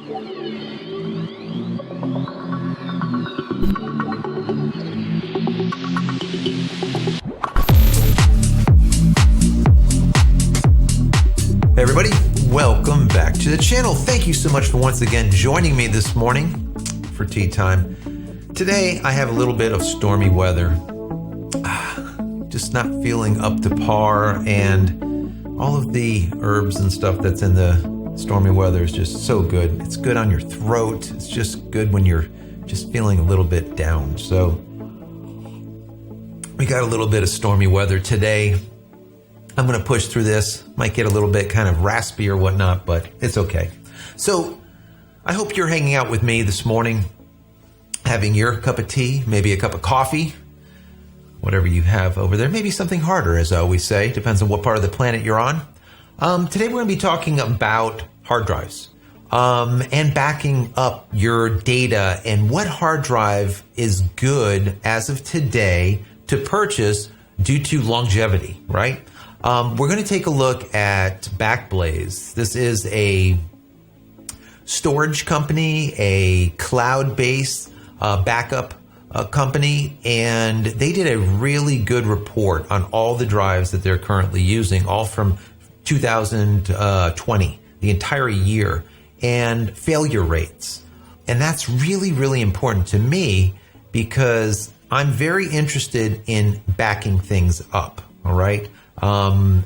Hey everybody, welcome back to the channel. Thank you so much for once again joining me this morning for tea time. Today I have a little bit of stormy weather. Just not feeling up to par, and all of the herbs and stuff that's in the stormy weather is just so good. It's good on your throat. It's just good when you're just feeling a little bit down. So we got a little bit of stormy weather today. I'm going to push through this. Might get a little bit kind of raspy or whatnot, but it's okay. So I hope you're hanging out with me this morning, having your cup of tea, maybe a cup of coffee, whatever you have over there. Maybe something harder, as I always say. Depends on what part of the planet you're on. Today we're going to be talking about hard drives and backing up your data and what hard drive is good as of today to purchase due to longevity, right? We're going to take a look at Backblaze. This is a storage company, a cloud-based backup company, and they did a really good report on all the drives that they're currently using, all from 2020, the entire year, and failure rates. And that's really, really important to me because I'm very interested in backing things up, all right? As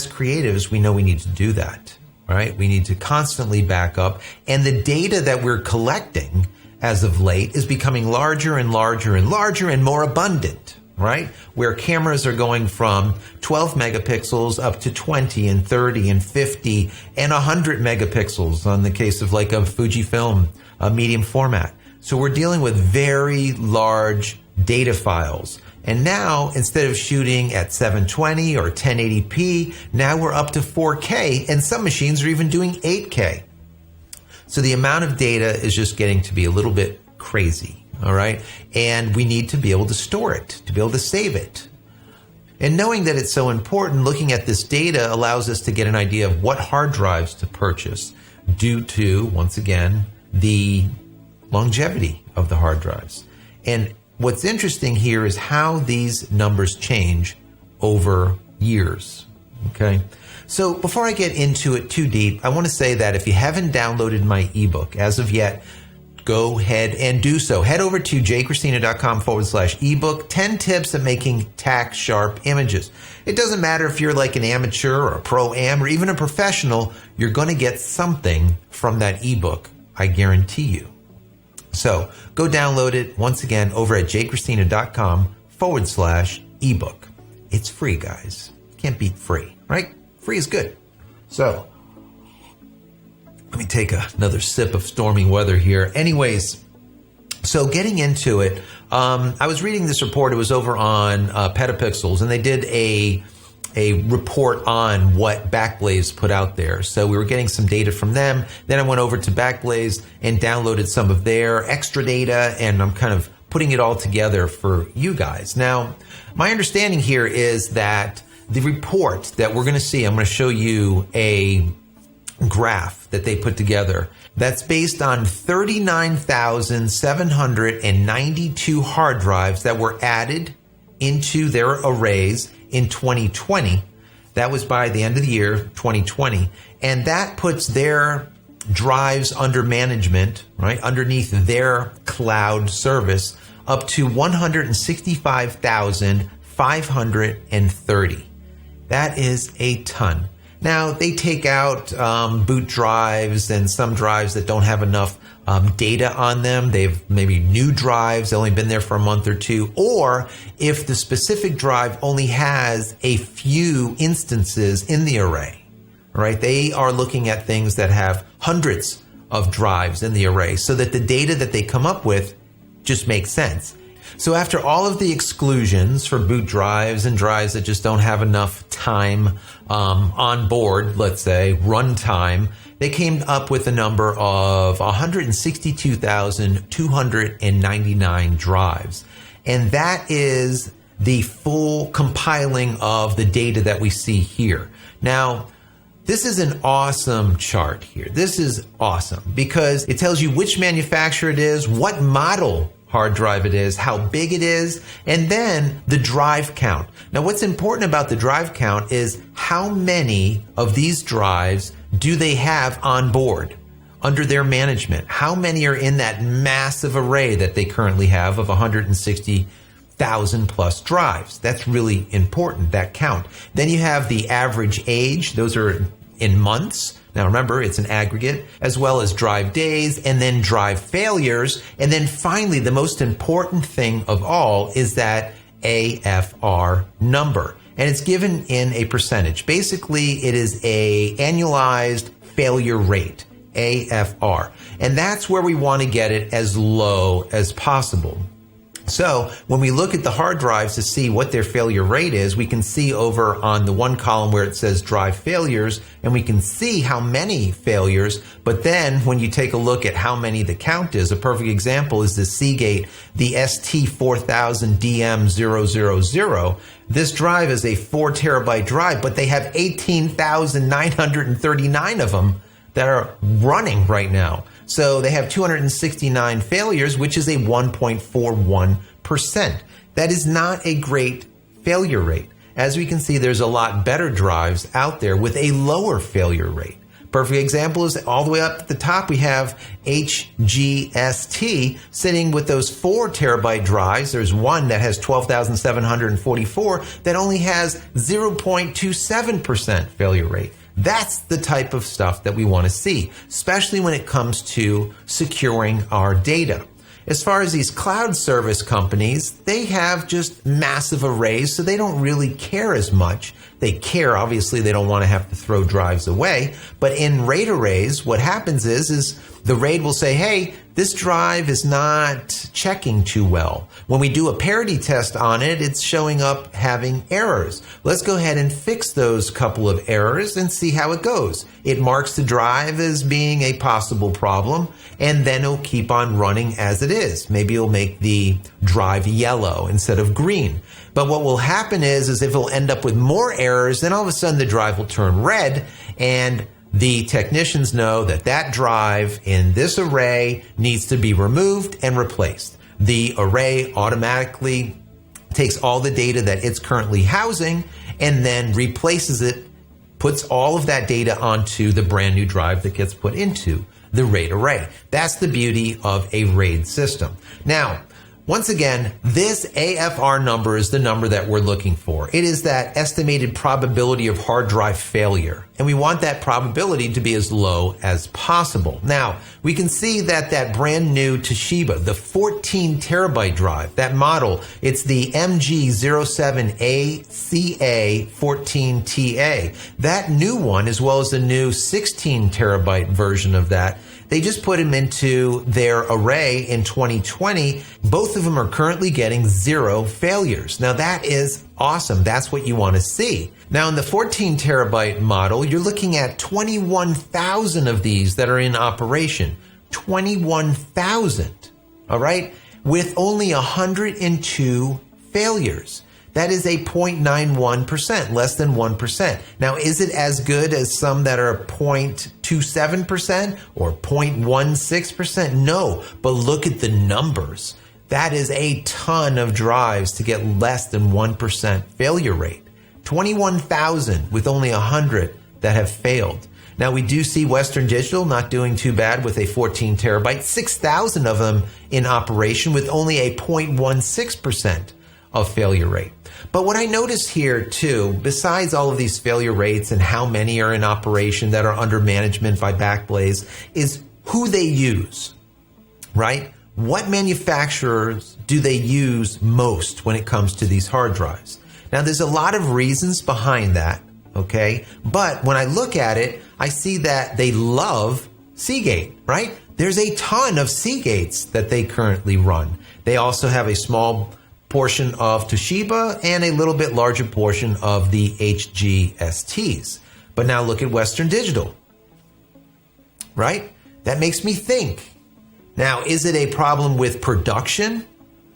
creatives, we know we need to do that, right? We need to constantly back up. And the data that we're collecting as of late is becoming larger and larger and larger and more abundant, right? Where cameras are going from 12 megapixels up to 20 and 30 and 50 and 100 megapixels on the case of like a Fujifilm medium format. So we're dealing with very large data files. And now, instead of shooting at 720 or 1080p, now we're up to 4K, and some machines are even doing 8K. So the amount of data is just getting to be a little bit crazy, all right? And we need to be able to store it, to be able to save it. And knowing that it's so important, looking at this data allows us to get an idea of what hard drives to purchase due to, once again, the longevity of the hard drives. And what's interesting here is how these numbers change over years, okay? So before I get into it too deep, I want to say that if you haven't downloaded my ebook as of yet, go ahead and do so. Head over to JCristina.com/ebook, 10 tips at making tack sharp images. It doesn't matter if you're like an amateur or a pro-am or even a professional, you're going to get something from that ebook, I guarantee you. So go download it once again over at JCristina.com/ebook. It's free, guys. Can't beat free, right? Free is good. So let me take another sip of stormy weather here. Anyways, so getting into it, I was reading this report. It was over on Petapixels, and they did a report on what Backblaze put out there. So we were getting some data from them. Then I went over to Backblaze and downloaded some of their extra data, and I'm kind of putting it all together for you guys. Now, my understanding here is that the report that we're going to see, I'm going to show you a graph that they put together that's based on 39,792 hard drives that were added into their arrays in 2020. That was by the end of the year, 2020. And that puts their drives under management, right, underneath their cloud service up to 165,530. That is a ton. Now, they take out boot drives and some drives that don't have enough data on them. They've maybe new drives, only been there for a month or two, or if the specific drive only has a few instances in the array, right? They are looking at things that have hundreds of drives in the array so that the data that they come up with just makes sense. So after all of the exclusions for boot drives and drives that just don't have enough time on board, let's say, runtime, they came up with a number of 162,299 drives. And that is the full compiling of the data that we see here. Now, This is an awesome chart here. This is awesome because it tells you which manufacturer it is, what model hard drive it is, how big it is, and then the drive count. Now, what's important about the drive count is how many of these drives do they have on board under their management? How many are in that massive array that they currently have of 160,000 plus drives? That's really important, that count. Then you have the average age. Those are in months. Now remember, it's an aggregate, as well as drive days, and then drive failures. And then finally, the most important thing of all is that AFR number. And it's given in a percentage. Basically, it is a annualized failure rate, AFR. And that's where we want to get it as low as possible. So when we look at the hard drives to see what their failure rate is, we can see over on the one column where it says drive failures, and we can see how many failures. But then when you take a look at how many the count is, a perfect example is the Seagate, the ST4000DM000. This drive is a 4 terabyte drive, but they have 18,939 of them that are running right now. So they have 269 failures, which is a 1.41%. That is not a great failure rate. As we can see, there's a lot better drives out there with a lower failure rate. Perfect example is all the way up at the top, we have HGST sitting with those 4 terabyte drives. There's one that has 12,744 that only has 0.27% failure rate. That's the type of stuff that we want to see, especially when it comes to securing our data. As far as these cloud service companies, they have just massive arrays, so they don't really care as much. They care, obviously, they don't want to have to throw drives away. But in RAID arrays, what happens is the RAID will say, hey, this drive is not checking too well. When we do a parity test on it, it's showing up having errors. Let's go ahead and fix those couple of errors and see how it goes. It marks the drive as being a possible problem, and then it'll keep on running as it is. Maybe it'll make the drive yellow instead of green. But what will happen is if it'll end up with more errors, then all of a sudden the drive will turn red, and the technicians know that that drive in this array needs to be removed and replaced. The array automatically takes all the data that it's currently housing and then replaces it, puts all of that data onto the brand new drive that gets put into the RAID array. That's the beauty of a RAID system. Now, once again, this AFR number is the number that we're looking for. It is that estimated probability of hard drive failure, and we want that probability to be as low as possible. Now, we can see that that brand new Toshiba, the 14 terabyte drive, that model, it's the MG07ACA14TA. That new one, as well as the new 16 terabyte version of that, they just put them into their array in 2020. Both of them are currently getting 0 failures. Now that is awesome. That's what you want to see. Now in the 14 terabyte model, you're looking at 21,000 of these that are in operation. 21,000, all right, with only 102 failures. That is a 0.91%, less than 1%. Now, is it as good as some that are 0.27% or 0.16%? No, but look at the numbers. That is a ton of drives to get less than 1% failure rate. 21,000 with only 100 that have failed. Now, we do see Western Digital not doing too bad with a 14 terabyte, 6,000 of them in operation with only a 0.16% of failure rate. But what I notice here too, besides all of these failure rates and how many are in operation that are under management by Backblaze, is who they use, right? What manufacturers do they use most when it comes to these hard drives? Now, there's a lot of reasons behind that, okay? But when I look at it, I see that they love Seagate, right? There's a ton of Seagates that they currently run. They also have a small portion of Toshiba and a little bit larger portion of the HGSTs. But now look at Western Digital, right? That makes me think. Now, is it a problem with production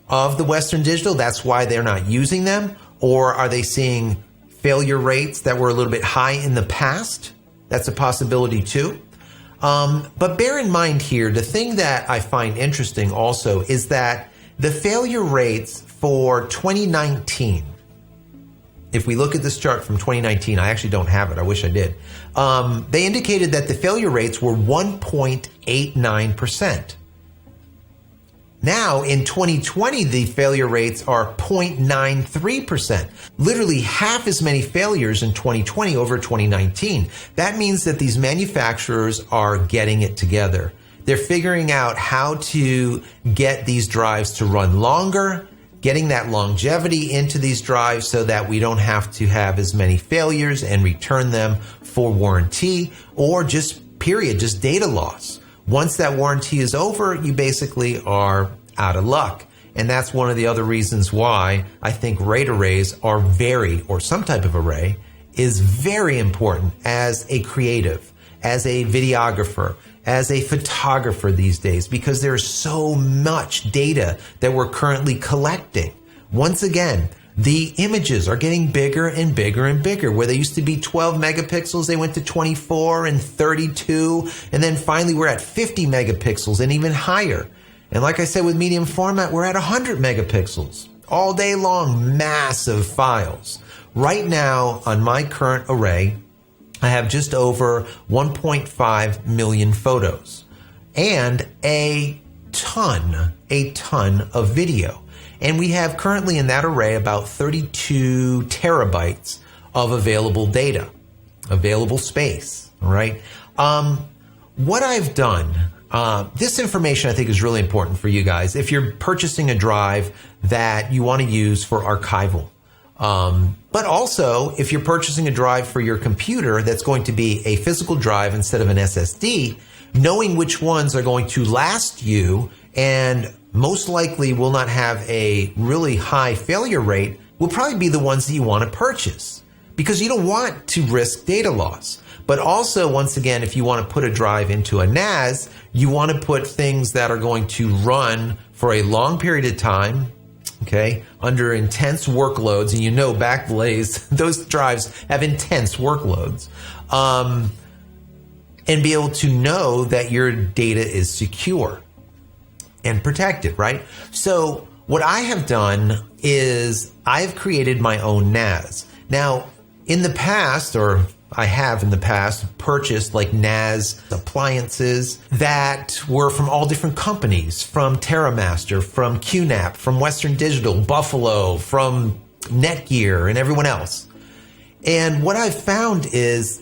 of the Western Digital? That's why they're not using them? Or are they seeing failure rates that were a little bit high in the past? That's a possibility too. But bear in mind here, the thing that I find interesting also is that the failure rates for 2019, if we look at this chart from 2019, I actually don't have it. I wish I did. They indicated that the failure rates were 1.89%. Now, in 2020, the failure rates are 0.93%. Literally half as many failures in 2020 over 2019. That means that these manufacturers are getting it together. They're figuring out how to get these drives to run longer, getting that longevity into these drives so that we don't have to have as many failures and return them for warranty or just data loss. Once that warranty is over, you basically are out of luck. And that's one of the other reasons why I think RAID arrays are or some type of array is very important as a creative, as a videographer, as a photographer these days, because there's so much data that we're currently collecting. Once again, the images are getting bigger and bigger and bigger. Where they used to be 12 megapixels, they went to 24 and 32. And then finally we're at 50 megapixels and even higher. And like I said, with medium format, we're at 100 megapixels. All day long, massive files. Right now on my current array, I have just over 1.5 million photos and a ton of video. And we have currently in that array about 32 terabytes of available data, available space, all right? What I've done, this information I think is really important for you guys. If you're purchasing a drive that you want to use for archival, but also if you're purchasing a drive for your computer that's going to be a physical drive instead of an SSD, knowing which ones are going to last you and most likely will not have a really high failure rate will probably be the ones that you want to purchase because you don't want to risk data loss. But also, once again, if you want to put a drive into a NAS, you want to put things that are going to run for a long period of time, okay, under intense workloads. And you know Backblaze, those drives have intense workloads. And be able to know that your data is secure and protected, right? So what I have done is I've created my own NAS. Now, in the past, or I have in the past purchased like NAS appliances that were from all different companies, from TerraMaster, from QNAP, from Western Digital, Buffalo, from Netgear, and everyone else. And what I've found is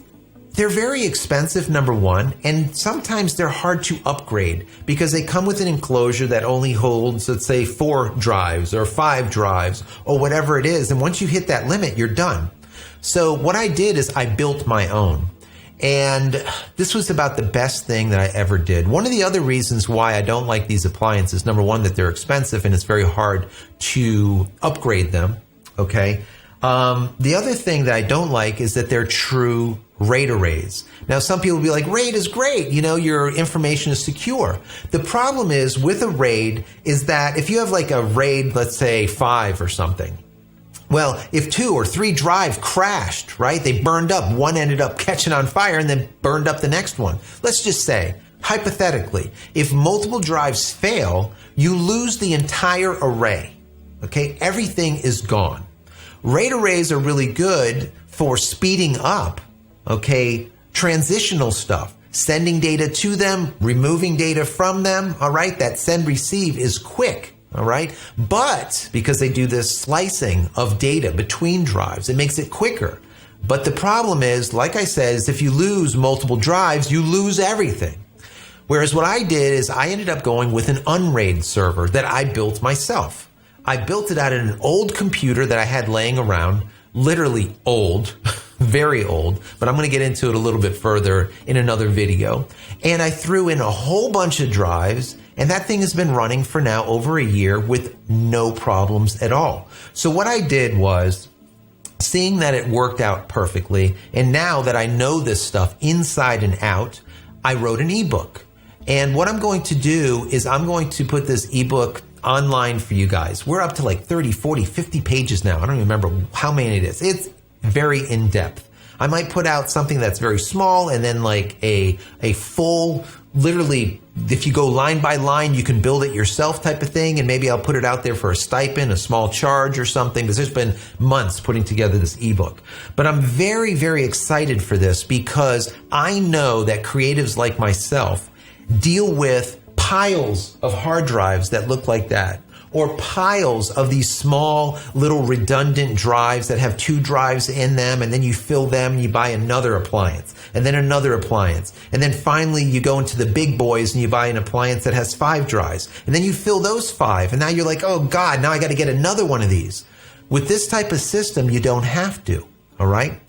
they're very expensive, number one, and sometimes they're hard to upgrade because they come with an enclosure that only holds, let's say, 4 drives or 5 drives or whatever it is. And once you hit that limit, you're done. So what I did is I built my own. And this was about the best thing that I ever did. One of the other reasons why I don't like these appliances, number one, that they're expensive and it's very hard to upgrade them, okay? The other thing that I don't like is that they're true RAID arrays. Now, some people will be like, RAID is great. You know, your information is secure. The problem is with a RAID is that if you have like a RAID, let's say 5 or something, well, if 2 or 3 drives crashed, right? They burned up. One ended up catching on fire and then burned up the next one. Let's just say, hypothetically, if multiple drives fail, you lose the entire array. Okay? Everything is gone. RAID arrays are really good for speeding up, okay, transitional stuff, sending data to them, removing data from them, all right? That send receive is quick, all right? But because they do this slicing of data between drives, it makes it quicker. But the problem is, like I said, is if you lose multiple drives, you lose everything. Whereas what I did is I ended up going with an unRAID server that I built myself. I built it out of an old computer that I had laying around, literally old, very old, but I'm going to get into it a little bit further in another video. And I threw in a whole bunch of drives, and that thing has been running for now over a year with no problems at all. So what I did was, seeing that it worked out perfectly, and now that I know this stuff inside and out, I wrote an ebook. And what I'm going to do is I'm going to put this ebook online for you guys. We're up to like 30, 40, 50 pages now. I don't even remember how many it is. It's very in-depth. I might put out something that's very small and then like a full, literally, if you go line by line, you can build it yourself type of thing. And maybe I'll put it out there for a stipend, a small charge or something, because there's been months putting together this ebook. But I'm very, very excited for this because I know that creatives like myself deal with piles of hard drives that look like that, or piles of these small little redundant drives that have 2 drives in them, and then you fill them and you buy another appliance and then another appliance. And then finally you go into the big boys and you buy an appliance that has 5 drives, and then you fill those 5. And now you're like, oh God, now I got to get another one of these. With this type of system, you don't have to. All right.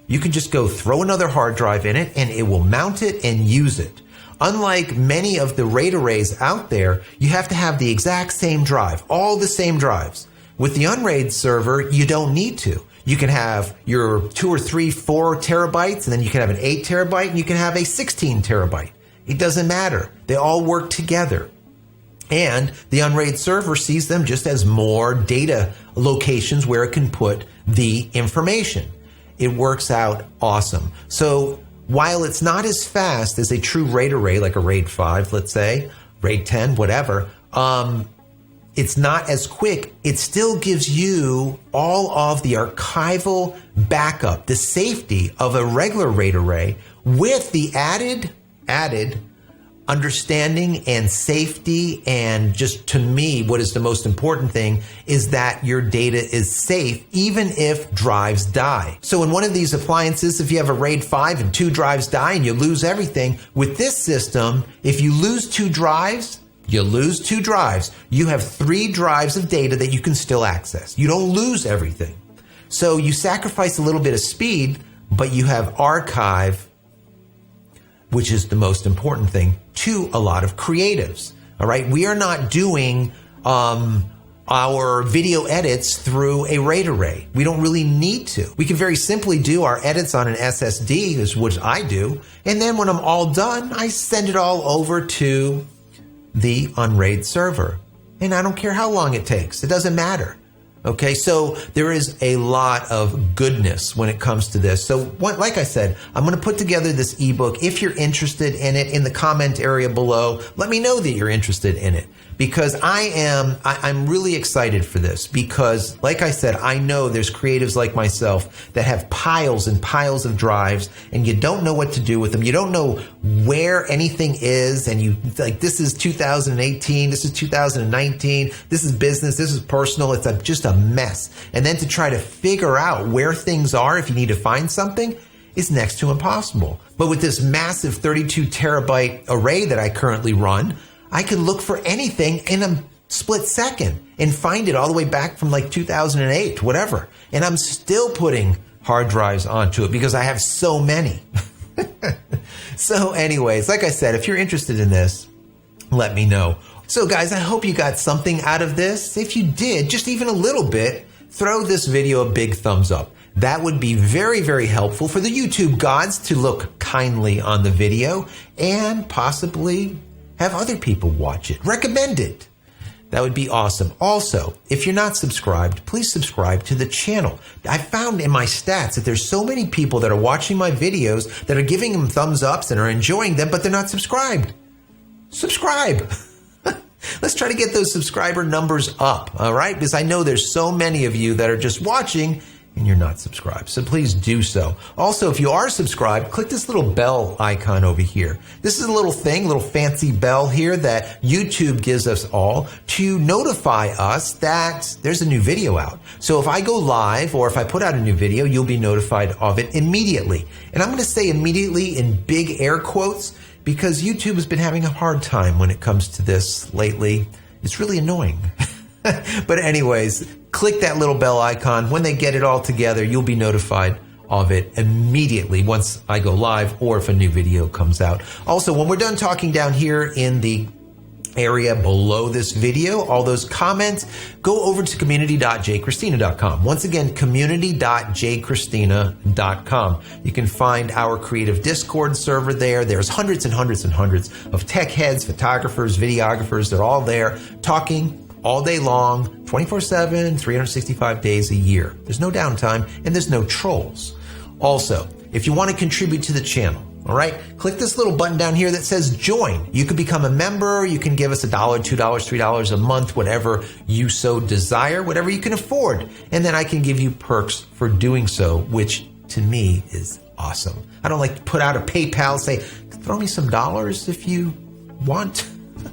You can just go throw another hard drive in it and it will mount it and use it. Unlike many of the RAID arrays out there, you have to have the exact same drive, all the same drives. With the unRAID server, you don't need to. You can have your 2 or 3, 4 terabytes, and then you can have an 8 terabyte, and you can have a 16 terabyte. It doesn't matter. They all work together. And the unRAID server sees them just as more data locations where it can put the information. It works out awesome. So while it's not as fast as a true RAID array, like a RAID 5, let's say, RAID 10, whatever, it's not as quick. It still gives you all of the archival backup, the safety of a regular RAID array, with the added understanding and safety. And just to me, what is the most important thing is that your data is safe, even if drives die. So in one of these appliances, if you have a RAID 5 and 2 drives die and you lose everything, with this system, if you lose 2 drives, you lose 2 drives. You have 3 drives of data that you can still access. You don't lose everything. So you sacrifice a little bit of speed, but you have archive, which is the most important thing to a lot of creatives. All right. We are not doing our video edits through a RAID array. We don't really need to. We can very simply do our edits on an SSD, is what I do. And then when I'm all done, I send it all over to the unRAID server. And I don't care how long it takes. It doesn't matter. Okay, so there is a lot of goodness when it comes to this. So like I said, I'm going to put together this ebook. If you're interested in it, in the comment area below, let me know that you're interested in it, because I'm really excited for this, because like I said, I know there's creatives like myself that have piles and piles of drives and you don't know what to do with them. You don't know where anything is, and you like, this is 2018, this is 2019, this is business, this is personal. It's just a mess. And then to try to figure out where things are if you need to find something is next to impossible. But with this massive 32 terabyte array that I currently run, I can look for anything in a split second and find it all the way back from like 2008, whatever. And I'm still putting hard drives onto it because I have so many. So anyways, like I said, if you're interested in this, let me know. So guys, I hope you got something out of this. If you did, just even a little bit, throw this video a big thumbs up. That would be very, very helpful for the YouTube gods to look kindly on the video and possibly have other people watch it. Recommend it. That would be awesome. Also, if you're not subscribed, please subscribe to the channel. I found in my stats that there's so many people that are watching my videos that are giving them thumbs ups and are enjoying them, but they're not subscribed. Subscribe. Let's try to get those subscriber numbers up, all right? Because I know there's so many of you that are just watching and you're not subscribed. So please do so. Also, if you are subscribed, click this little bell icon over here. This is a little thing, little fancy bell here that YouTube gives us all to notify us that there's a new video out. So if I go live or if I put out a new video, you'll be notified of it immediately. And I'm going to say immediately in big air quotes, because YouTube has been having a hard time when it comes to this lately. It's really annoying. But anyways, click that little bell icon. When they get it all together, you'll be notified of it immediately once I go live or if a new video comes out. Also, when we're done talking down here in the area below this video, all those comments, go over to community.jcristina.com. Once again, community.jcristina.com. You can find our creative Discord server there. There's hundreds and hundreds and hundreds of tech heads, photographers, videographers. They're all there talking all day long, 24/7, 365 days a year. There's no downtime and there's no trolls. Also, if you want to contribute to the channel, all right, click this little button down here that says join. You can become a member. You can give us $1, $2, $3 a month, whatever you so desire, whatever you can afford. And then I can give you perks for doing so, which to me is awesome. I don't like to put out a PayPal, say, throw me some dollars if you want.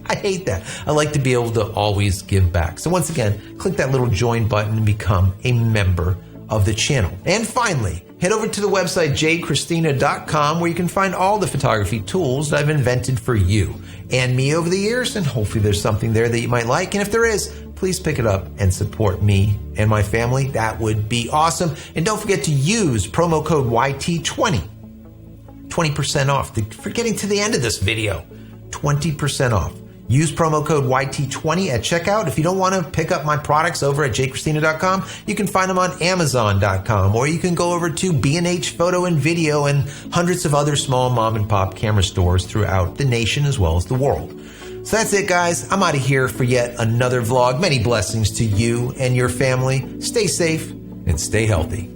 I hate that. I like to be able to always give back. So once again, click that little join button and become a member of the channel. And finally, head over to the website JCristina.com where you can find all the photography tools that I've invented for you and me over the years, and hopefully there's something there that you might like. And if there is, please pick it up and support me and my family. That would be awesome. And don't forget to use promo code YT20. 20% off. For getting to the end of this video, 20% off. Use promo code YT20 at checkout. If you don't want to pick up my products over at JCristina.com, you can find them on Amazon.com, or you can go over to B&H Photo and Video and hundreds of other small mom and pop camera stores throughout the nation as well as the world. So that's it, guys. I'm out of here for yet another vlog. Many blessings to you and your family. Stay safe and stay healthy.